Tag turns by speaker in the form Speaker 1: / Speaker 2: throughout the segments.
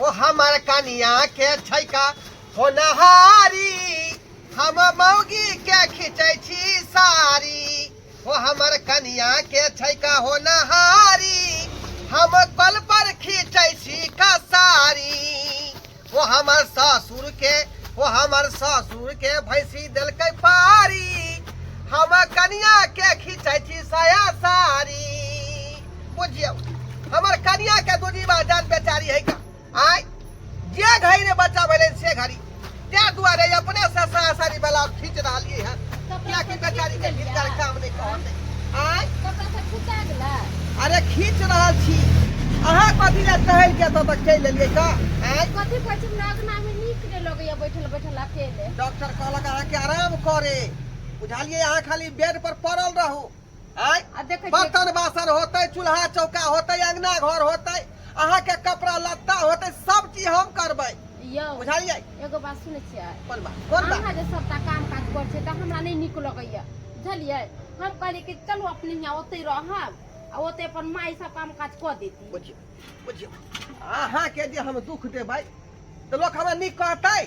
Speaker 1: वो हमर कनिया के छैका होनहारी हम मौगी के खींचे छी सारी वो हमर कनिया के छैका होनहारी हम कल पर खींचे छी कसारी वो हमर ससुर के भैंसी दिलकै पारी हम कनिया के खींचे छी साया सारी बुझियो हमर कनिया के दूजीबा जान बेचारी है का आय जे घड़ी ने बच्चा भेले से घड़ी त्या दुआरे अपने से साया सारी वाला खींच रहलिए है क्या की बेचारी के भीतर काम नहीं कहते आय
Speaker 2: कपड़ा से खींचा गेला
Speaker 1: अरे खींच रहल छी अहाँ कथी ले टहल के तो तक चल लेलिए का आय
Speaker 2: कथी कहै छी लगना में नीक रे लगैया बैठल बैठल अकेले
Speaker 1: डॉक्टर कहलक अहाँ के आराम करे बुझालिए अहाँ खाली बेड पर पड़ल रहू आय
Speaker 2: आ देखै छी
Speaker 1: बर्तन बासन होते चूल्हा चौका होते अंगना घर होते अहाँ के कपड़ा लत्ता होते सब चीज हम करबै
Speaker 2: यौ
Speaker 1: बुझालिए
Speaker 2: एगो बात सुनै छियै
Speaker 1: कोन बात
Speaker 2: अहाँ जे सबटा काम काज कर छै त हमरा नहीं नीक लगैया बुझलियै हम कहली कि चलू अपने यहाँ ओते रहब आ ओते अपन माई सब काम काज क देती
Speaker 1: बुझियो अहाँ के जे हम दुख देबै तो लोग हमरा नीक कहतै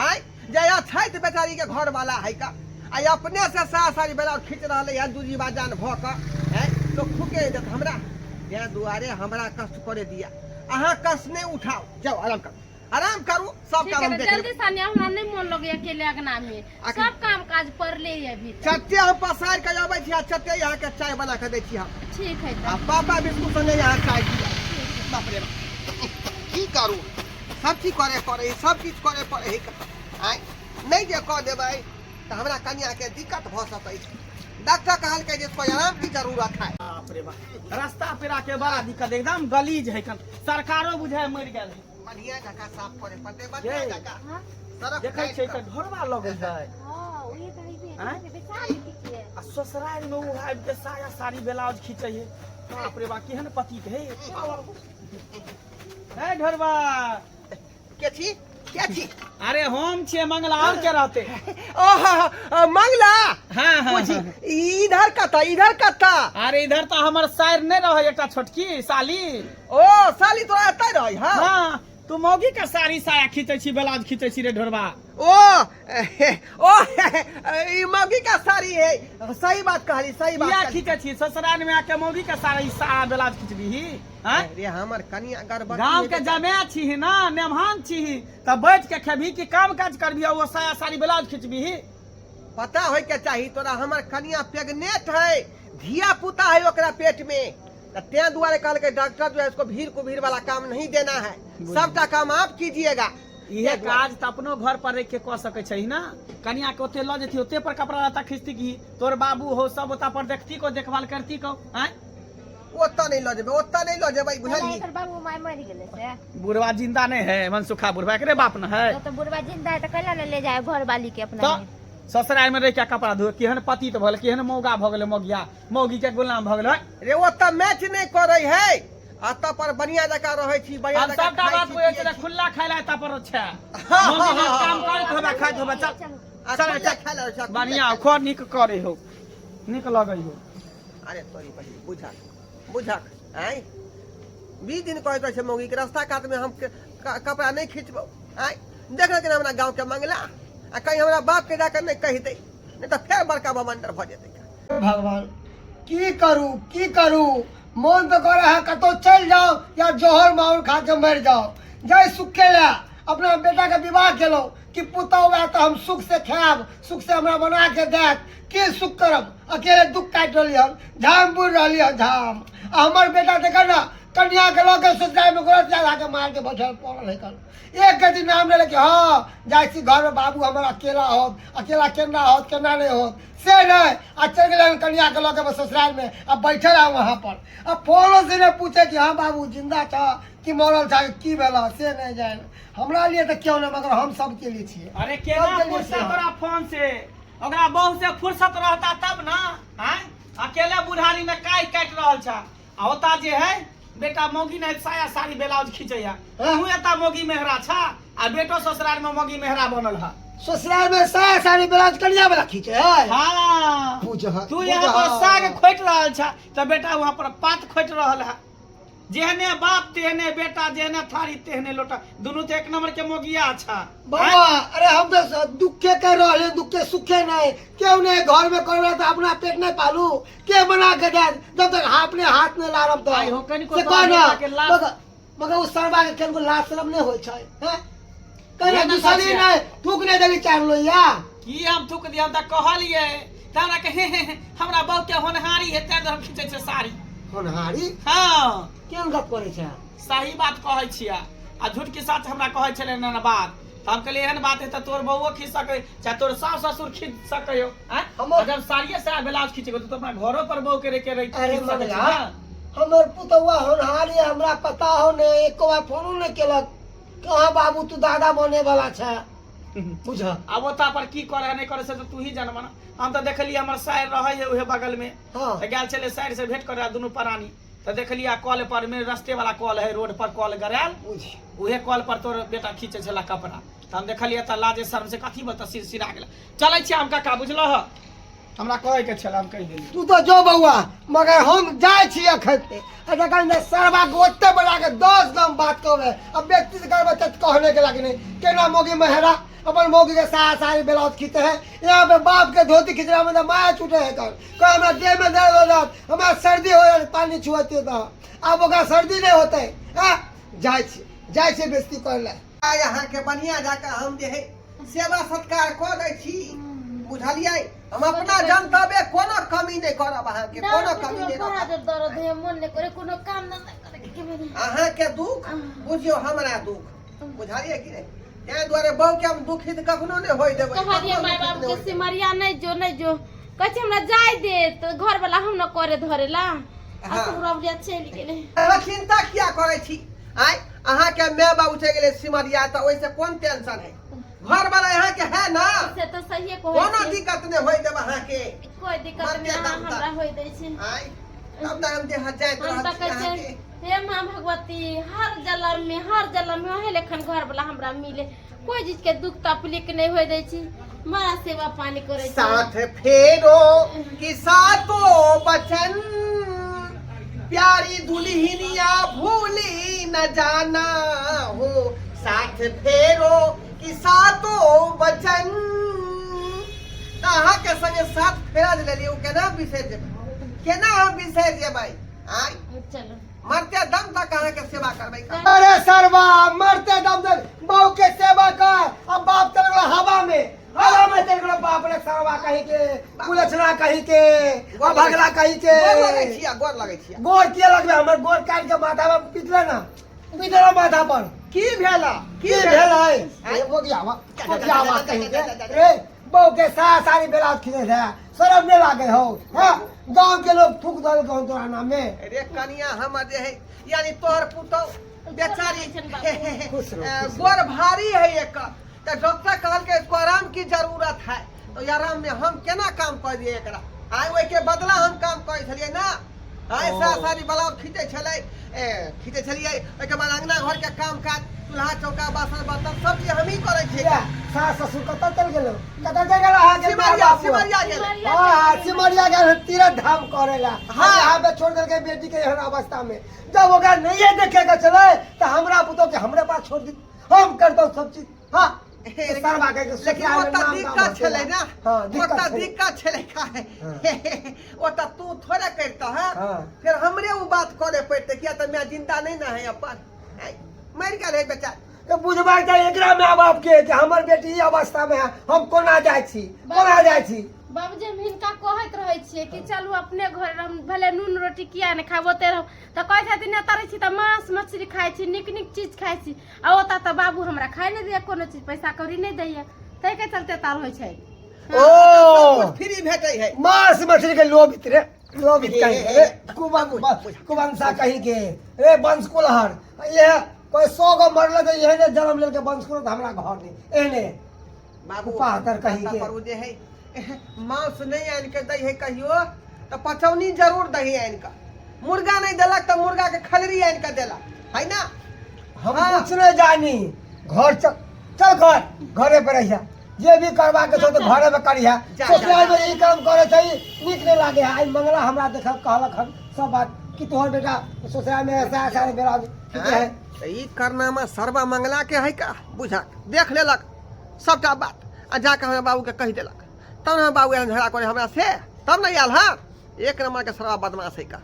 Speaker 1: आय जया छैत बेचारी के घर वाला है का आई अपने से सारी बेला खींच रहले है दूजीबा जान भ क है तो खुके देत हमरा या दुआरे हमरा कष्ट करे दिया अहाँ कष्ट नहीं उठाओ जाओ आराम करू सब काम हम देख
Speaker 2: जल्दी सानी हमरा नहीं मन लगैया अकेले अंगना में सब काम काज पर ले है भी
Speaker 1: चट्टे हम पसार के आबै छी चट्टे यहाँ के चाय बना के दै छी हम
Speaker 2: ठीक है
Speaker 1: आ पापा बिस्कुट संगे यहाँ चाय दिया बाप रे बाप की करू सब चीज करे सब चीज करे पड़े आय नहीं जे कह देबै तो हमरा कन्या के दिक्कत भ सकै छै डॉक्टर कहल के जे आराम की जरूरत है
Speaker 3: बाप रे बाप रास्ता पेरा के बड़ा दिक्कत एकदम गलीज है सरकारो बुझाय मर गेल है
Speaker 1: बढ़िया जगह साफ करे पड़ते बढ़िया जगह सड़क
Speaker 3: देखै छै त ढोरवा लगल है
Speaker 2: हां ओही कहि दे
Speaker 3: आँय?
Speaker 2: बेचार कीजिए
Speaker 3: आ ससुराल में वो आबि के साया साड़ी ब्लाउज खींचे है बाप रे बाप केहन पति है ढोरवा
Speaker 1: के छी
Speaker 3: अरे हम छे मंगला और के रहते
Speaker 1: ओह मंगला
Speaker 3: हाँ हाँ
Speaker 1: पूछी इधर कता
Speaker 3: अरे इधर तो हमर सायर नहीं रहे एकटा छोटकी साली
Speaker 1: ओ साली तोरा एतै रही हां
Speaker 3: हाँ तू मौगी का साड़ी साया खींचे छी ब्लाउज खींचे छी रे ढोरवा
Speaker 1: ओ ई मौगी का साड़ी है सही बात कहली सही बात
Speaker 3: या खींचे छी ससुराल में आके मौगी का साड़ी साया ब्लाउज खींचबी हैं
Speaker 1: रे हमर कनिया गड़बड़
Speaker 3: गांव के जमे छी ना नेमहान छी तब बैठ के खेबी कि काम काज करबी वो साया साड़ी ब्लाउज खींचबी
Speaker 1: पता होय के चाही तोरा हमर कनिया प्रेग्नेंट है धिया पुता है ओकरा पेट में ते दुआरे कहल के डॉक्टर जो है इसको भीड़ वाला काम नहीं देना है सबका काम आप कीजिएगा
Speaker 3: ये काज त अपनो घर पर रख के क सके छै ना कनिया के ओते ल जेती ओते पर कपड़ा लत्ता खींचती की तोर बाबू हो सब ओता पर देखती को देखभाल करती को हैं
Speaker 1: ओता नहीं ल जेबै बुझलिए
Speaker 2: एकर बाबू माय मर गेले से
Speaker 3: बुढ़वा जिंदा नहीं है मनसुखा बुढ़वा एकरे बाप न है
Speaker 2: तो बुढ़वा जिंदा है तो कैला ले जाए घर वाली के अपना
Speaker 3: तो ससुराल में रह के कपड़ा धो केहन पति तो भले केहन मौगा भ गेले मौगिया मौगी के गुलाम भ गेले
Speaker 1: रे ओता मैच नहीं करे है अता पर बढ़िया जगह रहे छी बढ़िया
Speaker 3: हम
Speaker 1: जगह
Speaker 3: सबटा बात बुझे छै खुला खाइला ता पर छै मौगी के काम करत होबा खाइत होबा चल चल बढ़िया खो निक करे हो निक लगै हो
Speaker 1: अरे तोरी बड़ी बुझा आय 20 दिन कहत छै मौगी के रास्ता काट में हम कपड़ा नहीं खींचबो आय देख के हमरा गांव के मंगला आ कहीं हमरा बाप के जाकर नहीं कहि दे नहीं तो फिर बड़का बमंडर भ जेतै
Speaker 4: भगवान की करू मन तो कर रहा है कतो चल जाओ या जोहर माहौल खा के मर जाओ जय सुख के ला अपना बेटा के विवाह केलो कि पुता हुआ तो हम सुख से खाब सुख से हमरा बना के देख के सुख करब अकेले दुख काट रही हम झाम बुर रही झाम हमर बेटा देखा ना कन्या के लगे ससुराल में गोरत लगा के मार के बैठल पड़ल है कर एक गति नाम ले कि हाँ जाय छी घर में बाबू हमर अकेला केना नहीं होत से नहीं आ चल गए कन्या के लगे ससुराल में अब बैठल है वहां पर अब फोनो से ने पूछे कि हाँ बाबू जिंदा था कि मरल था की भेला से नहीं जाए हमरा लिए तो क्यों नहीं मगर हम सब के लिए छिए
Speaker 3: अरे केना फुर्सत तोरा फोन से ओकरा बहु से फुर्सत रहता तब ना हैं अकेले बुढ़ारी में काट रहल छ आ ओता जे है बेटा मौगी ने साया साड़ी ब्लाउज खींचैया तू एता मौगी मेहरा छ आ बेटो ससुराल में मौगी मेहरा बनल है
Speaker 4: ससुराल में साया साड़ी ब्लाउज कन्या वाला खींचे है
Speaker 3: हां
Speaker 4: पूछ
Speaker 3: तू यहाँ पर साग खोट रहल छ त बेटा वहां पर पात खोट रहल है जेहने बाप तेहने बेटा, जेहने थारी तेहने लोटा, दोनों तो एक नंबर के मोगिया अच्छा।
Speaker 4: बाबा अरे हम तो दुखे कर रहे, दुखे सुखे नहीं। क्यों नहीं घर में कर रहे तो अपना पेट नहीं पालू, के बना के दे जब तक अपने हाथ में लारम तो
Speaker 3: आई हो कनी को
Speaker 4: से
Speaker 3: तो
Speaker 4: कहना
Speaker 3: बेटा के लाश-
Speaker 4: मगर उस सरबा के खेल को लाश शरम नहीं होय छै हैं कहना
Speaker 3: ये ना
Speaker 4: दूसरी
Speaker 3: सच है।
Speaker 4: नहीं थूक नहीं देली चार लो या
Speaker 3: की हम थूक दिया, हम त कहलिए तारा के हमरा बहु के होनहारी है, तें हम खींचे छै साड़ी।
Speaker 4: होनहारी
Speaker 3: हाँ
Speaker 4: केन गप करे छै?
Speaker 3: सही बात कहै छिया, आ झूठ के साथ हमरा कहै छले ना बात। त हम कहलिए एहन बात है त तोर बहुओ खींच सकै, चाहे तोर सास ससुर खींच सकै हो।
Speaker 4: हमर-
Speaker 3: जब साड़िए से ब्लाउज खींचे तो अपना घरों पर बहु के के रही
Speaker 4: अरे
Speaker 3: खींच सकै छी
Speaker 4: मगला
Speaker 3: ना।
Speaker 4: हमर पुतवा होनहारी हमरा पता हो ने एको बार फोनो नहीं केलक। कहाँ बाबू तू दादा बने वाला छै बुझ।
Speaker 3: अब ओता पर की करे नहीं करे से तो तू ही जानबा ना। हम तो देखलिए हमर सायर रहे है उहे बगल में,
Speaker 4: हाँ
Speaker 3: त गेल चले सायर से भेंट करे दोनों प्राणी। तो देखलिए कॉल पर में रास्ते वाला कॉल है, रोड पर कॉल गराल,
Speaker 4: बुझ
Speaker 3: उहे कॉल पर तोर बेटा खींचे छला कपड़ा। त हम देखलिए त लाजे शर्म से कथी बता सिर सिरा गेला। चलै छी हम काका बुझलह, हमरा कहे के छला हम कहि देली।
Speaker 4: तू तो जो बउआ मगर हम जाय छी अखन जखन ने सरबा के ओते बड़ा के 10 दम बात कहबे। अब व्यक्ति से करबे त कहने के लागे नहीं केना मोगी मेहरा अपन मोगी के सारी ब्लाउज खींचे है। यहाँ पे बाप के धोती खींचना में माया छूटे है कर हमरा देह में दर्द हो जात, हमरा सर्दी हो जात पानी छुअते तो अब ओकरा सर्दी नहीं होते हां। जाय छी बेइज्जती कर ले
Speaker 1: यहाँ के बढ़िया जाकर हम जे है सेवा सत्कार कर दै छी, बुझलिए। हम अपना जनतबे कोनो कमी नहीं करब, अहाँ के कोनो कमी नहीं
Speaker 2: बड़ा
Speaker 1: करब।
Speaker 2: जो दर्द है, मन नहीं करे कोनो काम ना करे के मेरे।
Speaker 1: अहाँ के दुख बुझियो हमरा दुख, बुझलिए कि नहीं। तै दुआरे बहु के हम दुखित कखनो नहीं होय देबै।
Speaker 2: कहलिए
Speaker 1: कखनो
Speaker 2: माय
Speaker 1: दुखित
Speaker 2: बाप
Speaker 1: नहीं
Speaker 2: के
Speaker 1: होय
Speaker 2: सिमरिया नहीं जो कहै छै हमरा जाय दे तो घर वाला हम न करे धरेला।
Speaker 1: हाँ।
Speaker 2: असुर रवलिया चलि गेले।
Speaker 1: देबै। चिंता किया करे छी? आय अहाँ के माय बाबू चलि गेलै सिमरिया त ओइसे कोन टेंशन है? घर वाला यहाँ के है ना,
Speaker 2: से तो सही कहै
Speaker 1: कोनो
Speaker 2: छै,
Speaker 1: दिक्कत नहीं होय देब अहाँ के।
Speaker 2: कोई दिक्कत
Speaker 1: मरते
Speaker 2: नहीं
Speaker 1: दम तक।
Speaker 2: हमरा होय दै छै।
Speaker 1: आय तब तक हम देह जाइत
Speaker 2: हम
Speaker 1: रहत
Speaker 2: तो
Speaker 1: छी
Speaker 2: कहै
Speaker 1: अहाँ
Speaker 2: छै
Speaker 1: के।
Speaker 2: हे माँ भगवती हर जन्म में वही लेखन घर वाला हमरा मिले, कोई चीज के दुख तकलीफ नहीं होय दै छी। बड़ा सेवा पानी करे छी।
Speaker 1: साथ फेरो कि सातो बचन, प्यारी दुल्हनिया भूली न जाना हो। साथ फेरो कि सातो बचन, अहाँ के संगे साथ फेरा ले लियो, केना बिसर जेबै? केना हम बिसर जेबै? आय
Speaker 2: चलो
Speaker 1: मरते दम तक अहाँ के सेवा करबै।
Speaker 4: अरे सरबा मरते दम तक बहू के सेवा कर। अब बाप चल गया हवा में चल गया बाप रे सरबा कहीं के कुलछना कहीं के और भगला कहीं के
Speaker 1: गोर लगै छियै।
Speaker 4: गोर किया लगबे? हमर गोर काट के माथा में पिटले ना माथा पर
Speaker 1: की भेला?
Speaker 4: की भेल है? ए मोगियावा कहीं के रे बहू के सारी ब्लाउज खींचे थे शर्म नहीं लागे हो? हां गांव के लोग थूक दल के तोरा नाम में।
Speaker 1: रे कनिया हमर जे है यानी तोहर पुतौ बेचारी
Speaker 4: खुश रहो।
Speaker 1: गोर भारी है एक, तो डॉक्टर कहल के इसको आराम की जरूरत है, तो ये आराम में हम केना काम कर दिए एकरा? आय ओइ के बदला हम काम करे छलिए ना। आय सारी ब्लाउज खींचे छलै, खींचे छलिए। ओइ के बाद अंगना घर के काम काज चूल्हा चौका बासन बर्तन सब चीज हम ही करे छिए।
Speaker 4: सास ससुर कतऽ चल गेलो? कतऽ चल गेलो? अहाँ के
Speaker 1: सिमरिया गेलै।
Speaker 4: हाँ सिमरिया के तीरथ धाम करेला।
Speaker 1: हाँ।
Speaker 4: यहाँ पे छोड़ करके बेटी के एहन अवस्था में जब ओकरा नहीं देखे के चले तो हमरा पुतो के हमरे पास छोड़ दी, हम कर दो सब चीज। हाँ सरबा के
Speaker 1: लेकिन ओतऽ दिक्कत छलै ना,
Speaker 4: हाँ
Speaker 1: ओतऽ दिक्कत छलै काहे? ओतऽ तू थोड़े करता है,
Speaker 4: हाँ।
Speaker 1: फिर हमरे वो बात करे पड़ते, किया तो मैं जिंदा नहीं ना है अपन, मर गया रे बेटा।
Speaker 4: तो बुझबाक चाहिए एकरा माय बाप के कि हमर बेटी ई अवस्था में है, हम कोना जाइ छी कोना जाइ छी।
Speaker 2: बाबूजी हम हिनका कहैत रहै छियै कि चलू अपने घर हम भले नून रोटी किया नहि खाब ओते रह, तऽ कहै छथिन एतऽ रहै छी तऽ मांस मछली खाइ छी, नीक नीक चीज खाइ छी, आ ओतऽ तऽ बाबू हमरा खाइ नहि दैया, कोनो चीज पैसा कौड़ी नहीं दैया, ताहि के चलते एतऽ रहै छै।
Speaker 4: ओ
Speaker 1: फ्री भेटै है।
Speaker 4: मांस मछली के लोभित रे, लोभित कहीं के रे, कुवंशा कहीं के रे, वंश कुलहर। ये कोई 100 गो मरल तो एहने जन्म लेल के वंश कुल हमरा घर नहीं एहने
Speaker 1: बाबू
Speaker 4: पातर कहीं के।
Speaker 1: पर जे है मांस नहीं आन के दै है कहियो तो पचौनी जरूर दही आन के, मुर्गा नहीं देलक तो मुर्गा के खलरी आन के देलक है ना।
Speaker 4: हम
Speaker 1: हाँ।
Speaker 4: कुछ नहीं जानी, घर चल चल घरे पे रहिया जे भी करबा के छौ तो घरे में करिहा
Speaker 1: जा,
Speaker 4: ससुराल
Speaker 1: जा।
Speaker 4: में ई काम करे छै नीक नहीं लागे है। आई मंगला हमरा देखल कहलक हम सब बात कि तोहर बेटा ससुराल में ऐसा ऐसा बेरा ठीक है।
Speaker 1: तो ई करनामा सर्वा मंगला के है का बुझा देख लेलक सबटा बात आ जाके हमरा बाबू के कह देलक तब ना बाबू एहन झगड़ा करे हमरा से तब ना आयल हाँ एक नंबर के सर्वा बदमाश है का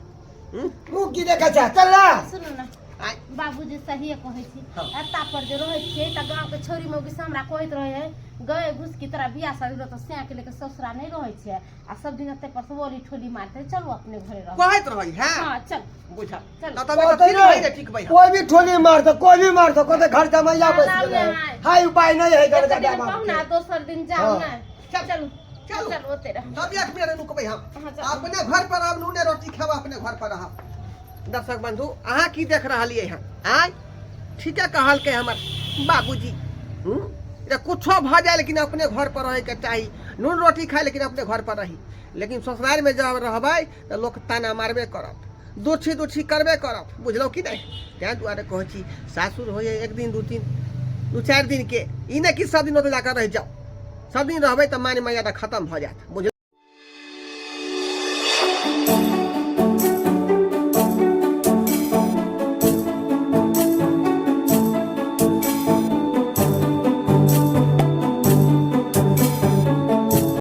Speaker 4: मुंह की देखा चाह चल ना
Speaker 2: सुनू ना
Speaker 1: आइ
Speaker 2: बाबूजी सही कहै छी
Speaker 1: हाँ।
Speaker 2: एता पर जे रहै छियै त गांव के छोरी मौगी से हमरा कहैत रहे है गए घुस की तरह बियाह शादी तो से के लेके ससुरा नहीं रहै छै आ सब दिन एते पर से बोली ठोली मारते चलू अपने घरे रह
Speaker 1: कहैत रही है
Speaker 2: हां चल
Speaker 1: बुझा
Speaker 2: चल।
Speaker 1: ना तब ठीक है रे ठीक भाई
Speaker 4: कोई भी ठोली मार दो कोई भी मार दो कोते घर जमैया बस
Speaker 2: ना,
Speaker 4: गेलै
Speaker 2: ना, ना।
Speaker 4: हाय उपाय नहीं है घर
Speaker 2: एक
Speaker 4: का
Speaker 2: दिन
Speaker 4: दामाद
Speaker 2: कहू ना
Speaker 4: के।
Speaker 2: दोसर दिन जाओ
Speaker 4: हाँ।
Speaker 2: ना
Speaker 1: चल,
Speaker 2: चलू
Speaker 1: चलू।
Speaker 2: चल ओते रह
Speaker 1: तब एक मिनट रुकबै हम
Speaker 2: हाँ, चल।
Speaker 1: अपने घर पर अब नूने रोटी खावा अपने घर पर रहा दर्शक बंधु अहाँ की देख रहलिए हैं आय ठीके कहल के हमर बाबूजी ये कुछो भ जाए लेकिन अपने घर पर रहे के चाही नून रोटी खाए लेकिन अपने घर पर रही लेकिन ससुराल में जब रहबै तो लोग ताना मारबे करत दुछी करबे करत बुझलो कि नहीं तें दुआरे कहै छी सासुर होय एक दिन दू चार दिन के ई नहीं कि सब दिन ओतऽ जाकर रह जाओ सब दिन रहबै तो मान मर्यादा खत्म भ जात बुझल।